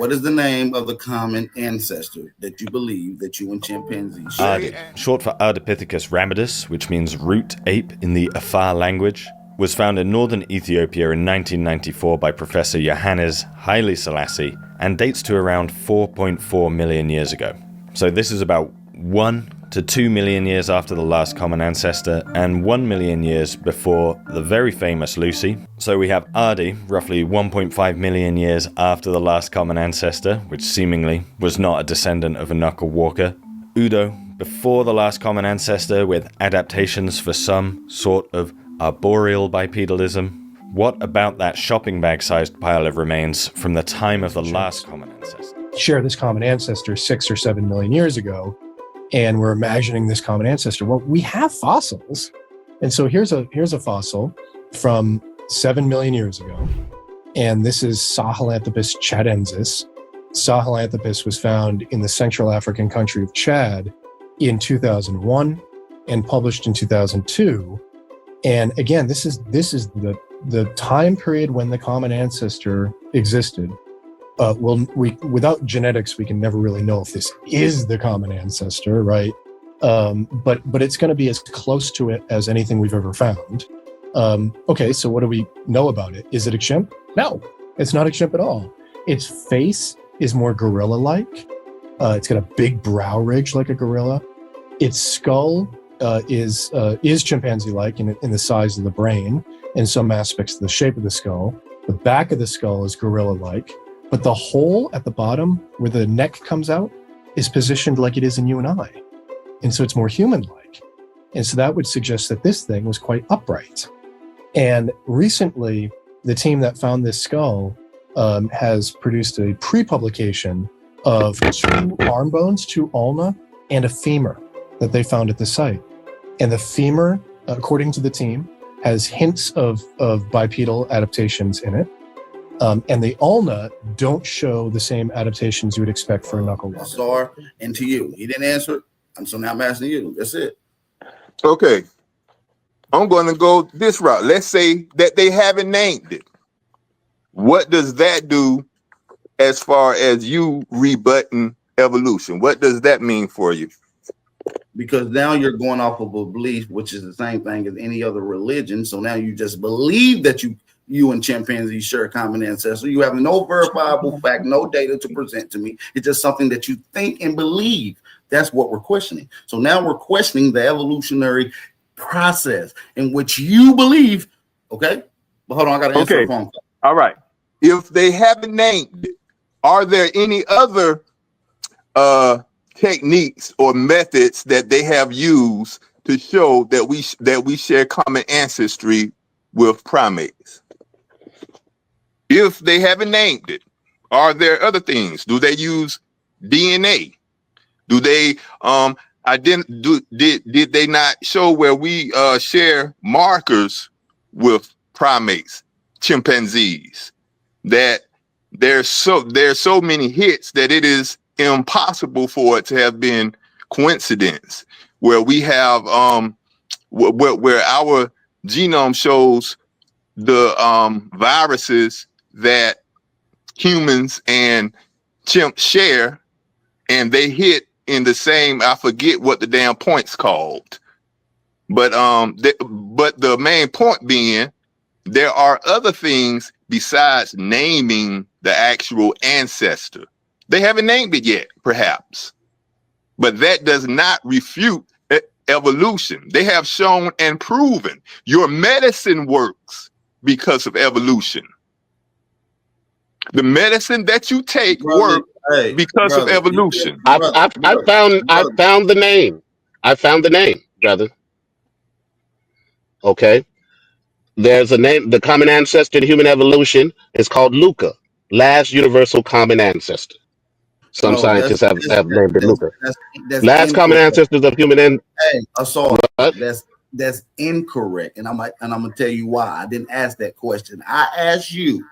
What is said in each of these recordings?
What is the name of the common ancestor that you believe that you and chimpanzees share? Ardid, short for Ardipithecus ramidus, which means root ape in the Afar language, was found in northern Ethiopia in 1994 by Professor Johannes Haile Selassie and dates to around 4.4 million years ago. So this is about 1 to 2 million years after the last common ancestor and 1 million years before the very famous Lucy. So we have Ardi, roughly 1.5 million years after the last common ancestor, which seemingly was not a descendant of a knuckle walker. Udo, before the last common ancestor, with adaptations for some sort of arboreal bipedalism. What about that shopping bag-sized pile of remains from the time of the last common ancestor? Share this common ancestor 6 or 7 million years ago, and we're imagining this common ancestor. Well, we have fossils, and so here's a fossil from 7 million years ago, and this is Sahelanthropus chadensis. Sahelanthropus was found in the Central African country of Chad in 2001 and published in 2002. And again, this is the time period when the common ancestor existed. Without genetics, we can never really know if this is the common ancestor, right? But it's going to be as close to it as anything we've ever found. Okay, so what do we know about it? Is it a chimp? No, it's not a chimp at all. Its face is more gorilla-like. It's got a big brow ridge like a gorilla. Its skull is chimpanzee-like in the size of the brain, in some aspects of the shape of the skull. The back of the skull is gorilla-like, but the hole at the bottom where the neck comes out is positioned like it is in you and I. And so it's more human-like. And so that would suggest that this thing was quite upright. And recently, the team that found this skull has produced a pre-publication of 2 arm bones, 2 ulna, and a femur that they found at the site. And the femur, according to the team, has hints of bipedal adaptations in it. And the ulna don't show the same adaptations you would expect for a knuckle walker. Star, and to you. He didn't answer it, and so now I'm asking you. That's it. Okay. I'm going to go this route. Let's say that they haven't named it. What does that do as far as you rebutting evolution? What does that mean for you? Because now you're going off of a belief, which is the same thing as any other religion. So now you just believe that you and chimpanzees share a common ancestor. You have no verifiable fact, no data to present to me. It's just something that you think and believe. That's what we're questioning. So now we're questioning the evolutionary process in which you believe. Okay, but hold on, I got to answer the phone call. All right. If they haven't named it, are there any other techniques or methods that they have used to show that we share common ancestry with primates? If they haven't named it, are there other things? Do they use DNA? Do they did they not show where we share markers with primates, chimpanzees, that there's so many hits that it is impossible for it to have been coincidence, where we have where our genome shows the viruses that humans and chimps share, and they hit in the same, I forget what the damn point's called, but the main point being there are other things besides naming the actual ancestor. They haven't named it yet, perhaps, but that does not refute evolution. They have shown and proven your medicine works because of evolution. The medicine that you take works because of evolution. I found the name. I found the name, brother. Okay. There's a name. The common ancestor in human evolution is called Luca, last universal common ancestor. Some scientists have named it Luca. Last common ancestors of human. Hey, I saw that's incorrect, and I'm gonna tell you why. I didn't ask that question. I asked you,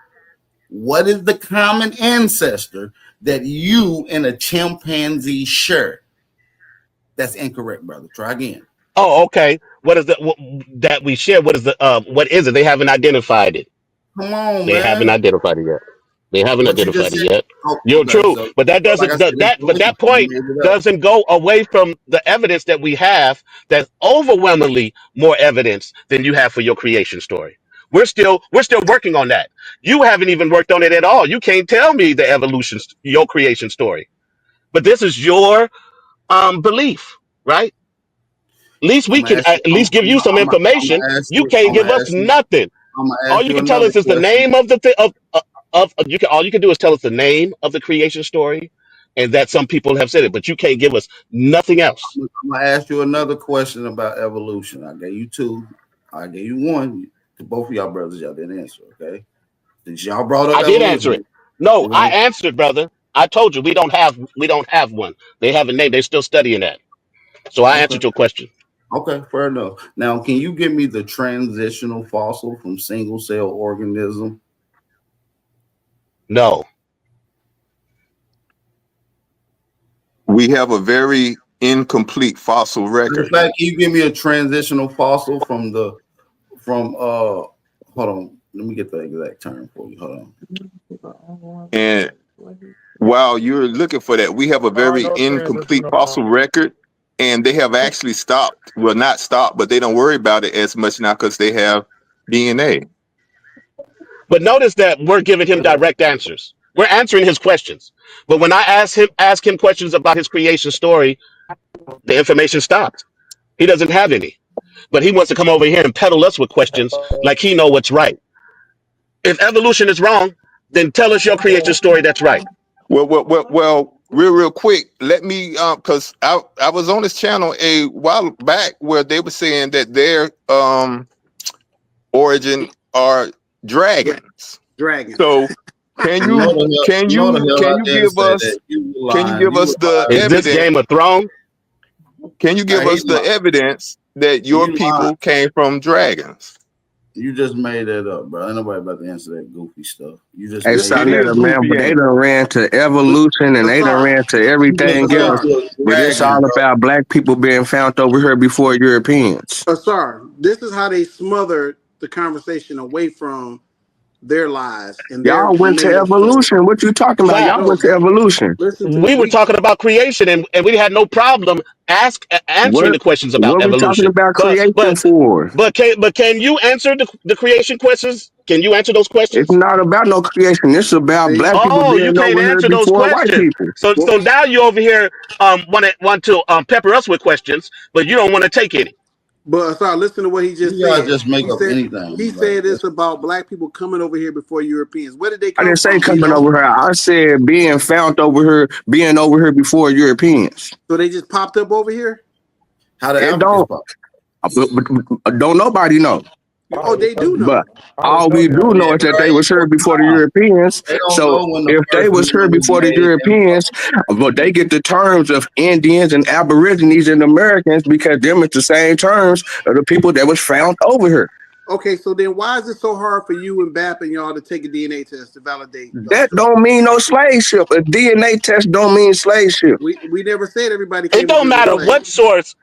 what is the common ancestor that you and a chimpanzee share? That's incorrect, brother. Try again. Oh, okay. What is that we share? What is it? They haven't identified it. Come on, They haven't identified it yet. They haven't What you identified just it said. yet. Oh, You're okay, true, so but that like I doesn't said, it's but belief. that You point made it up. doesn't go away from the evidence that we have. That's overwhelmingly more evidence than you have for your creation story. We're still working on that. You haven't even worked on it at all. You can't tell me the evolution, your creation story. But this is your belief, right? At least I'm we gonna can ask you. at least give you some I'm information. gonna ask You you. can't give us nothing. I'm gonna All ask you you can tell another us is the question. name of you can all you can do is tell us the name of the creation story, and that some people have said it, but you can't give us nothing else. I'm gonna ask you another question about evolution. I gave you two. I gave you one. To both of y'all brothers, y'all didn't answer. Okay, since y'all brought up I did answer evolution, it. No, it I won't. answered, brother. I told you we don't have one. They have a name. They're still studying that. So I Okay. answered your question. Okay, fair enough. Now, can you give me the transitional fossil from single cell organism? No. We have a very incomplete fossil In record. fact, can you give me a transitional fossil from hold on, let me get the exact term for you. Hold on. And while you're looking for that, we have a very incomplete fossil record, and they have actually stopped. Well, not stopped, but they don't worry about it as much now because they have DNA. But notice that we're giving him direct answers. We're answering his questions. But when I ask him questions about his creation story, the information stopped. He doesn't have any. But he wants to come over here and peddle us with questions like he know what's right. If evolution is wrong, then tell us your creation story that's right. Well, real quick, let me because I was on this channel a while back where they were saying that their origin are dragons. Dragon. So can No, you the hell, can no, the you hell, can I you didn't give say us that. You were can you lying. give You us were the Is lying. this evidence? Game of Thrones? Can you give He's us the lying. evidence that your You lying. people came from dragons? You just made that up, bro. Ain't nobody about to answer that goofy stuff. You just Hey, made It it up. is Saletta, man, goofy, but they ain't it? done ran to evolution and they done Asar, ran to You just everything went else. Asar, to a But it's dragon, all bro. about black people being found over here before Europeans. Asar. This is how they smothered the conversation away from their lies and their Y'all went to made up story. evolution. What you talking about? Y'all No, went Facts. to evolution. listen to me. We were talking about creation, and we had no problem answering What the questions about what we talking evolution. about But creation but for? but can you answer the creation questions? Can you answer those It's questions? not about no creation. It's about See, black people Oh, you being can't over here answer those before white questions. people. So well, so now you over here want to pepper us with questions, but you don't want to take any. but Asar, listen to what he just You guys said. just make He up said he anything. Like said that's it's about black people coming over here before Europeans. Where did they I come didn't say from, coming Vito? over here. I said being found over here, being over here before Europeans. So they just popped up over here? how the It Africans don't, pop. but don't nobody know. Oh, they do But know. all we do know Yeah, is that bro, they was here before the Europeans. they don't So know when the if they first was here man was before the made. Europeans, but they get the terms of Indians and Aborigines and Americans because them is the same terms of the people that was found over here. Okay, so then why is it so hard for you and BAP and y'all to take a DNA test to validate y'all That story? don't mean no slave ship. A DNA test don't mean slave ship. We never said everybody It came over don't here with matter So, what slaves. source,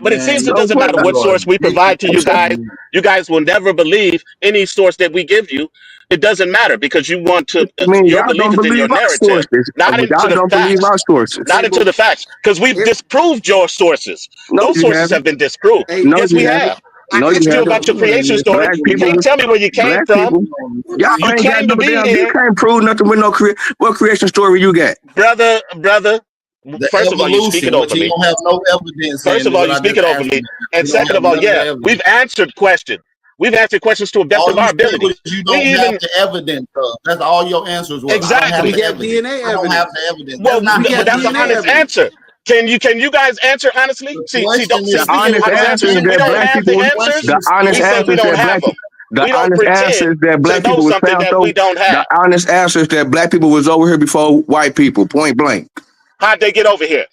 but it Man, seems it so doesn't what? matter you what are source we provide to you addicted guys. to. You guys will never believe any source that we give you. It doesn't matter because you want to. I mean, Your y'all belief don't is in believe your our narrative, sources. not into Y'all the don't believe facts. our sources. Not Hey, into but the facts, because we've if, disproved your sources. No, Those you sources haven't. have been disproved. hey, No, Yes, you we haven't. have. I No, We you asked you haven't. about your You ain't creation listening story. Black to You people, can't tell me where you came black from. people. Y'all You ain't got claim no to be damn. You here, can't prove nothing with no what creation story you got. brother. the First of all, you speaking evolution, which over you me. don't have no evidence First in of all, what you I just speaking over asked me, you. and You don't second have of all, none of the yeah, evidence. we've answered questions. We've answered questions to the best All of you our said was abilities. you We don't have even the evidence of. That's all your answers was. I don't have we exactly. the got evidence. DNA I don't have evidence. the evidence. Well, That's not We but got that's an DNA evidence. honest evidence. answer. Can you guys answer honestly? The See, question don't The is, see. We do give you honest honest have answer answers. is We that don't black DNA? have people the The was. question answers. The is, honest We say answer we is don't that have black. them. The We don't honest answer pretend is that to black know people was something found that we over. don't The have. honest answer is that black people was over here before white people. Point blank. How'd they get over here?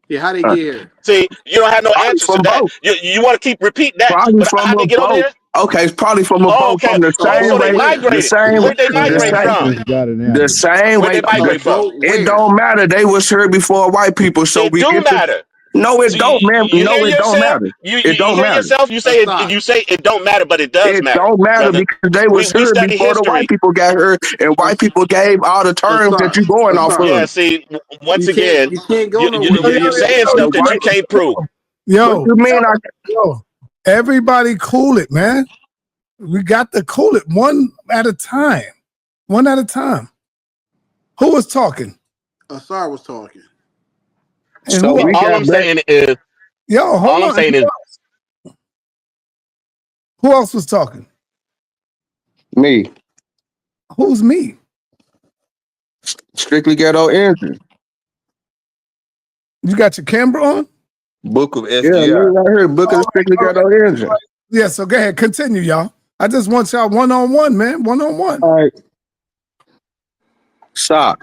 Yeah, how they Uh, get here? See, you don't have no Probably answers to from that. both. You want to keep repeating that, Probably but from how'd a they get over boat. here? Okay, it's probably from a Oh, boat okay. from the A Oh, same so boat they way. where? The migrated. same. Where'd they The migrate same. from? The same Where'd way. they A migrate from? boat It where? don't matter. They was here before white people, so It we do get to. matter. No, it So don't, man. you No, hear it don't yourself? matter. You It don't hear matter. yourself? You say it don't matter, but it does It matter, don't matter brother. because they was We here study before the white history. people got here, and white people gave all the terms that you going off Asar. Yeah. of. See, once You again, can't go nowhere with you're that. saying The stuff that you white, can't prove. what Yo, you mean? yo, everybody cool it, man. We got to cool it one at a time. One at a time. Who was talking? Asar was talking. And So who we else? All got I'm black saying is, Yo, hold all I'm on. saying is, Who else was talking? me. Who's me? Strictly ghetto energy. You got your camera on? Book of Yeah, me SGI. right here. Book of the Strictly All right. Ghetto energy. Yeah, so go ahead. Continue, y'all. I just want y'all one-on-one, man. One-on-one. All right. Stop.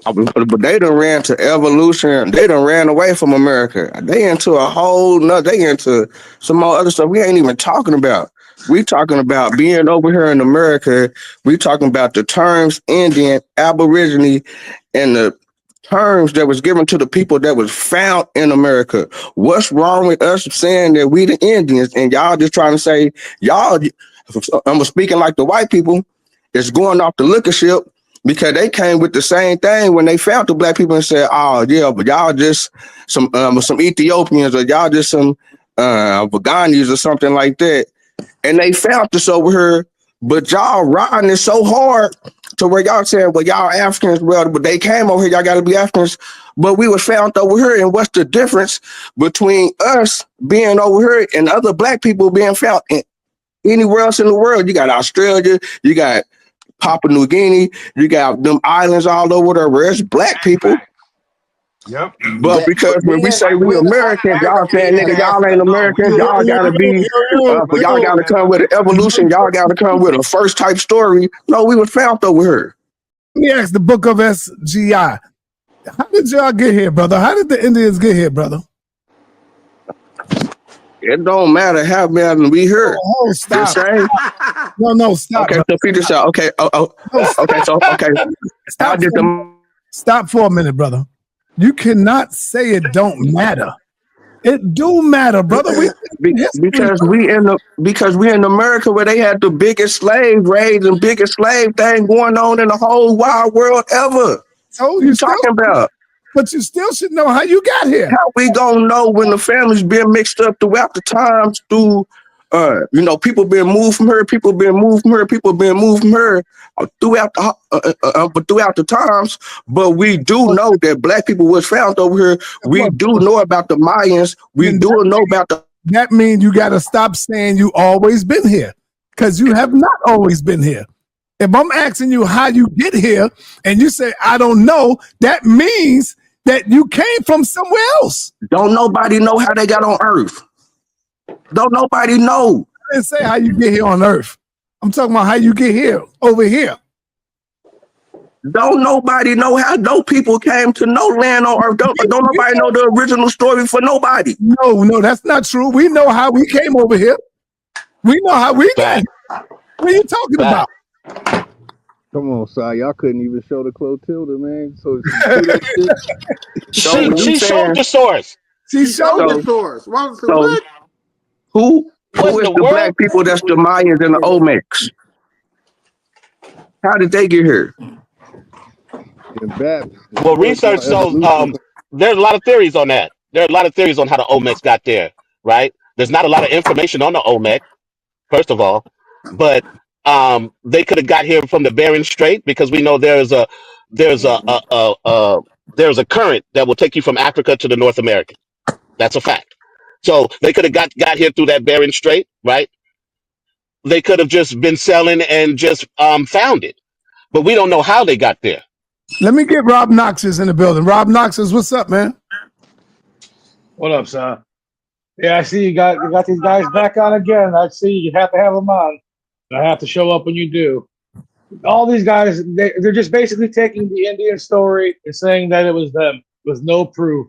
But they done ran to evolution. They done ran away from America. They into a whole nother. They into some more other stuff we ain't even talking about. We talking about being over here in America. We talking about the terms Indian, Aborigine, and the terms that was given to the people that was found in America. What's wrong with us saying that we the Indians and y'all just trying to say y'all? I'm speaking like the white people. It's going off the liquor ship because they came with the same thing when they found the black people and said, "Oh yeah, but y'all just some Ethiopians or y'all just some Afghanis or something like that." And they found us over here, but y'all riding it so hard to where y'all saying, "Well, y'all Africans, well, but they came over here, y'all got to be Africans." But we was found over here, and what's the difference between us being over here and other black people being found anywhere else in the world? You got Australia, you got Papua New Guinea, you got them islands all over there where it's black people. Yep. But because when we say we Americans, y'all saying, nigga, y'all ain't Americans, y'all gotta be, but y'all gotta come with an evolution, y'all gotta come with a first type story. No, we was found over here. Let me ask the book of SGI. How did y'all get here, brother? How did the Indians get here, brother? It don't matter how many we here. Oh, The stop. same. No, stop. Okay, Brother. so Peter said, okay, okay, so okay. How did the Stop for a minute, brother. You cannot say it don't matter. It do matter, brother. because we in America where they had the biggest slave raids and biggest slave thing going on in the whole wide world ever. So What you talking about? But you still should know how you got here. How we gonna know when the family's been mixed up throughout the times through people being moved from her, people being moved from her, people being moved from her throughout the times. But we do know that black people was found over here. We do know about the Mayans. We do know about the. That means you got to stop saying you always been here, because you have not always been here. If I'm asking you how you get here and you say I don't know, that means that you came from somewhere else. Don't nobody know how they got on Earth. Don't nobody know. I didn't say how you get here on Earth. I'm talking about how you get here over here. Don't nobody know how no people came to no land on Earth. Don't nobody know the original story for nobody. No, that's not true. We know how we came over here. We know how we got here. What are you talking about? Come on, Si. Y'all couldn't even show the Clotilda, man. So she showed the source. She showed the source. What? Who What in is the the world? black people that's the Mayans and the Olmecs? How did they get here? Well, research shows there's a lot of theories on that. There are a lot of theories on how the Olmecs got there, right? There's not a lot of information on the Olmec, first of all, but they could have got here from the Bering Strait because we know there's a current that will take you from Africa to the North America. That's a fact. So they could have got here through that Bering Strait, right? They could have just been selling and just found it, but we don't know how they got there. Let me get Rob Knox's in the building. Rob Knox's, what's up, man? What up, son? Yeah, I see you got these guys back on again. I see you have to have them on. I have to show up when you do. All these guys, they're just basically taking the Indian story and saying that it was them with no proof.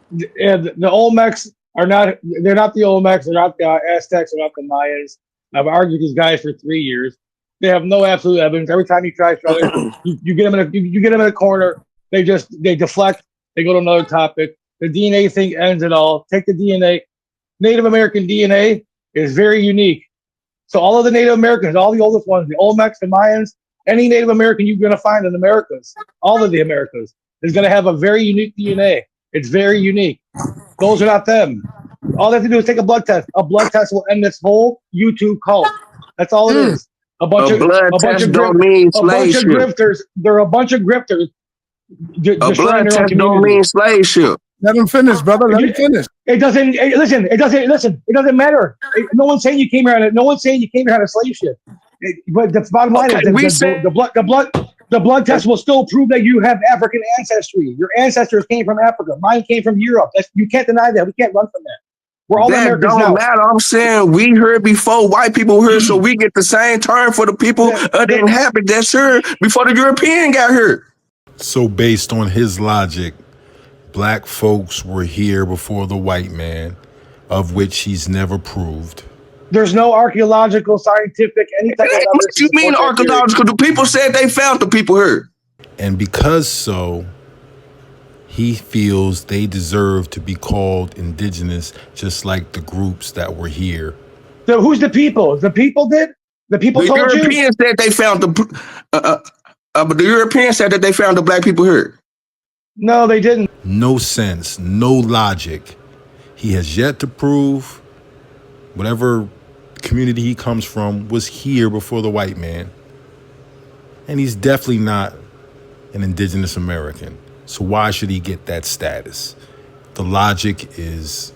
The Olmecs are not, they're not the Olmecs, they're not the Aztecs, they're not the Mayans. I've argued with these guys for 3 years. They have no absolute evidence. Every time you try to show it, you get them in a corner. They deflect. They go to another topic. the DNA thing ends it all. Take the DNA. Native American DNA is very unique. So all of the Native Americans, all the oldest ones, the Olmecs, the Mayans, any Native American you're going to find in the Americas, all of the Americas, is going to have a very unique DNA. It's very unique. Those are not them. All they have to do is take a blood test. A blood test will end this whole YouTube cult. That's all it is. A bunch of grifters. There are a bunch of grifters. A blood test don't mean slave ship. Let him finish, brother. Let him finish. It doesn't. Listen. It doesn't matter. No one's saying you came here. No one's saying you came here on a slave ship. But the bottom line is the blood test will still prove that you have African ancestry. Your ancestors came from Africa. Mine came from Europe. You can't deny that. We can't run from that. We're all Americans now. That don't matter. I'm saying we heard before white people heard, so we get the same term for the people that didn't happen. That's heard before the European got here. So based on his logic, black folks were here before the white man, of which he's never proved. There's no archaeological, scientific, any type of. What do you mean archaeological? The people said they found the people here. And because so, he feels they deserve to be called indigenous, just like the groups that were here. So who's the people? The people did? The people told you? The Europeans said they found but the Europeans said that they found the black people here. No, they didn't. No sense, no logic. He has yet to prove whatever community he comes from was here before the white man. And he's definitely not an indigenous American. So why should he get that status? The logic is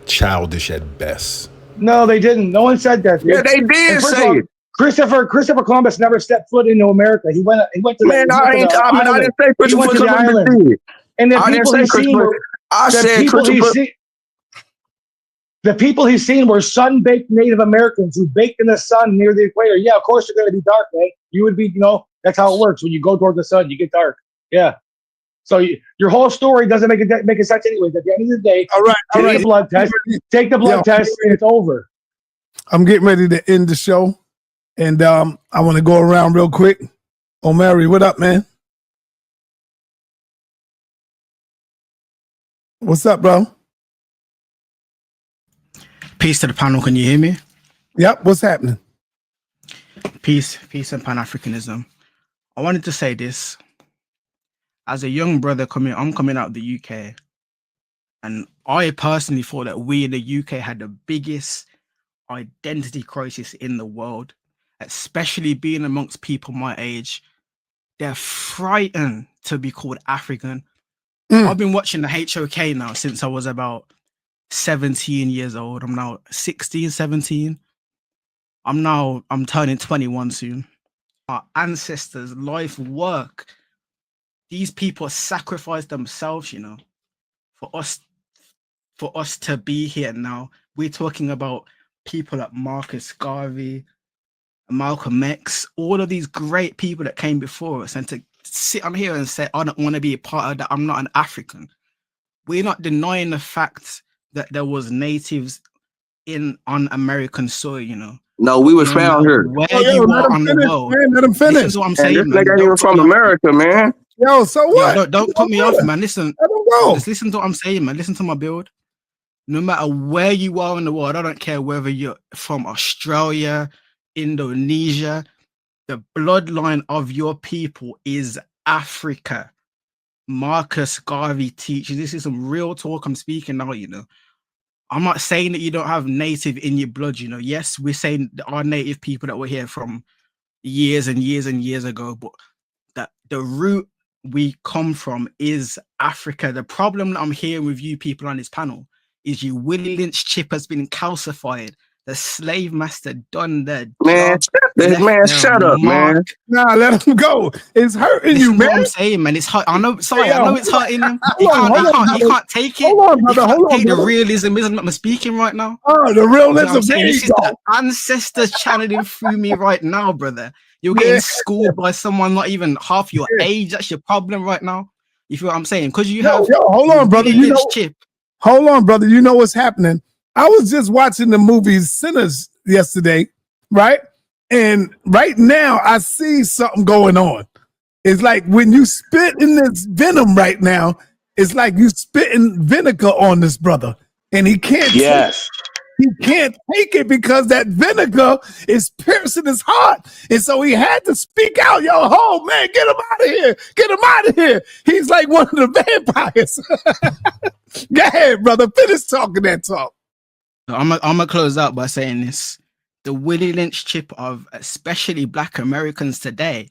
childish at best. No, they didn't. No one said that. Yeah, they did say it. Christopher Columbus never stepped foot into America. He went to I didn't say Christopher Columbus did. And the people he's seen were the people he's seen were sun-baked Native Americans who baked in the sun near the equator. Yeah, of course they're going to be dark, man. You would be, that's how it works. When you go toward the sun, you get dark. Yeah. So your whole story doesn't make a sense anyways. At the end of the day, take the blood test, and it's over. I'm getting ready to end the show, and I want to go around real quick. O'Mary, what up, man? What's up, bro? Peace to the panel. Can you hear me? Yep. What's happening? Peace and Pan-Africanism. I wanted to say this. As a young brother I'm coming out of the UK, and I personally thought that we in the UK had the biggest identity crisis in the world, especially being amongst people my age. They're frightened to be called African. I've been watching the HOK now since I was about 17 years old. I'm now 16, 17. I'm turning 21 soon. Our ancestors' life work. These people sacrificed themselves, for us to be here now. We're talking about people like Marcus Garvey, Malcolm X, all of these great people that came before us, and to sit on here and say, I don't want to be a part of that, I'm not an African. We're not denying the fact that there was natives on American soil, No, we was found here. Where you are on the world. Let him finish. This is what I'm saying. This nigga ain't even from America, man. Yo, so what? Yo, don't cut me off, man. Listen. Just listen to what I'm saying, man. Listen to my build. No matter where you are in the world, I don't care whether you're from Australia, Indonesia, the bloodline of your people is Africa. Marcus Garvey teaches. This is some real talk I'm speaking now, I'm not saying that you don't have native in your blood, Yes, we're saying there are native people that were here from years and years and years ago, but that the root we come from is Africa. The problem that I'm hearing with you people on this panel is your Willie Lynch chip has been calcified. The slave master done their job. Shut up, man. Nah, let him go. It's hurting you, man. What I'm saying, man. It's hurt. I know. Sorry, I know it's hurting him. He can't take it. Hold on, brother. He can't take the realism I'm speaking right now. Oh, the realism. This is the ancestors channeling through me right now, brother. You're getting schooled by someone not even half your age. That's your problem right now. You feel what I'm saying? Because you have. Hold on, brother. Chip. Hold on, brother. You know what's happening. I was just watching the movie Sinners yesterday, right? And right now I see something going on. It's like when you spit in this venom right now, it's like you spitting vinegar on this brother, and he can't. Yes. He can't take it because that vinegar is piercing his heart. And so he had to speak out. Yo, oh man, get him out of here. Get him out of here. He's like one of the vampires. Go ahead, brother. Finish talking that talk. I'm gonna close out by saying this. The Willie Lynch chip of especially Black Americans today,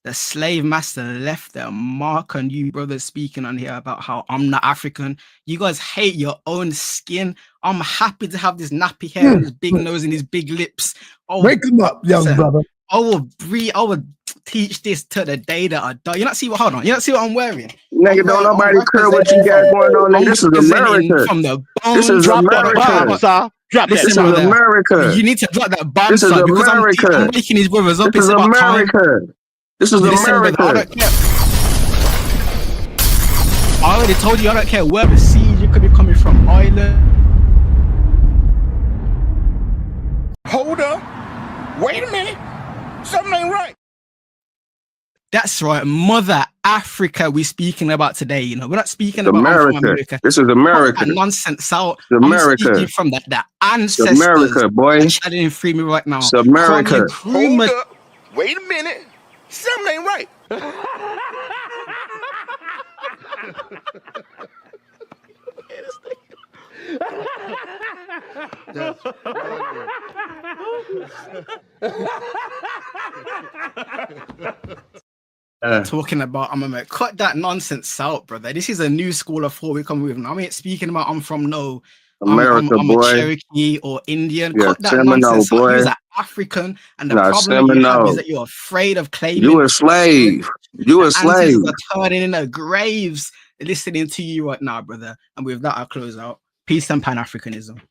the slave master left their mark on you brothers speaking on here about how I'm not African. You guys hate your own skin. I'm happy to have this nappy hair and this big nose and these big lips. Oh, wake him up, young brother. I will teach this to the day that I die. You not see what? Hold on. You not see what I'm wearing? Nigga, don't nobody care what you got going on. Nigga. This is America. From the bone. This is America. Drop this is America. You need to drop that bomb, this is son, because America. I'm waking these brothers up. This is America. This is America. Brother, I don't care. I already told you I don't care where the seed you could be coming from. Ireland. Hold up. Wait a minute. Something ain't right. That's right, Mother Africa we're speaking about today. You know, we're not speaking about America. America. This is America. Nonsense out. America. I'm speaking from the ancestors. America, boy. I didn't free me right now. It's America. Hold up. Wait a minute. Something ain't right. Talking about I'm gonna cut that nonsense out, brother. This is a new school of thought we come with. I mean, speaking about I'm from America, I'm boy. a Cherokee or Indian. Yeah, Cut that Seminole, nonsense boy. out. You're an African, and the Nah, problem you have Seminole. is that you're afraid of claiming. You a slave. You a slave. Ancestors are turning in their graves listening to you right now, brother. And with that, I'll close out. Peace and Pan-Africanism.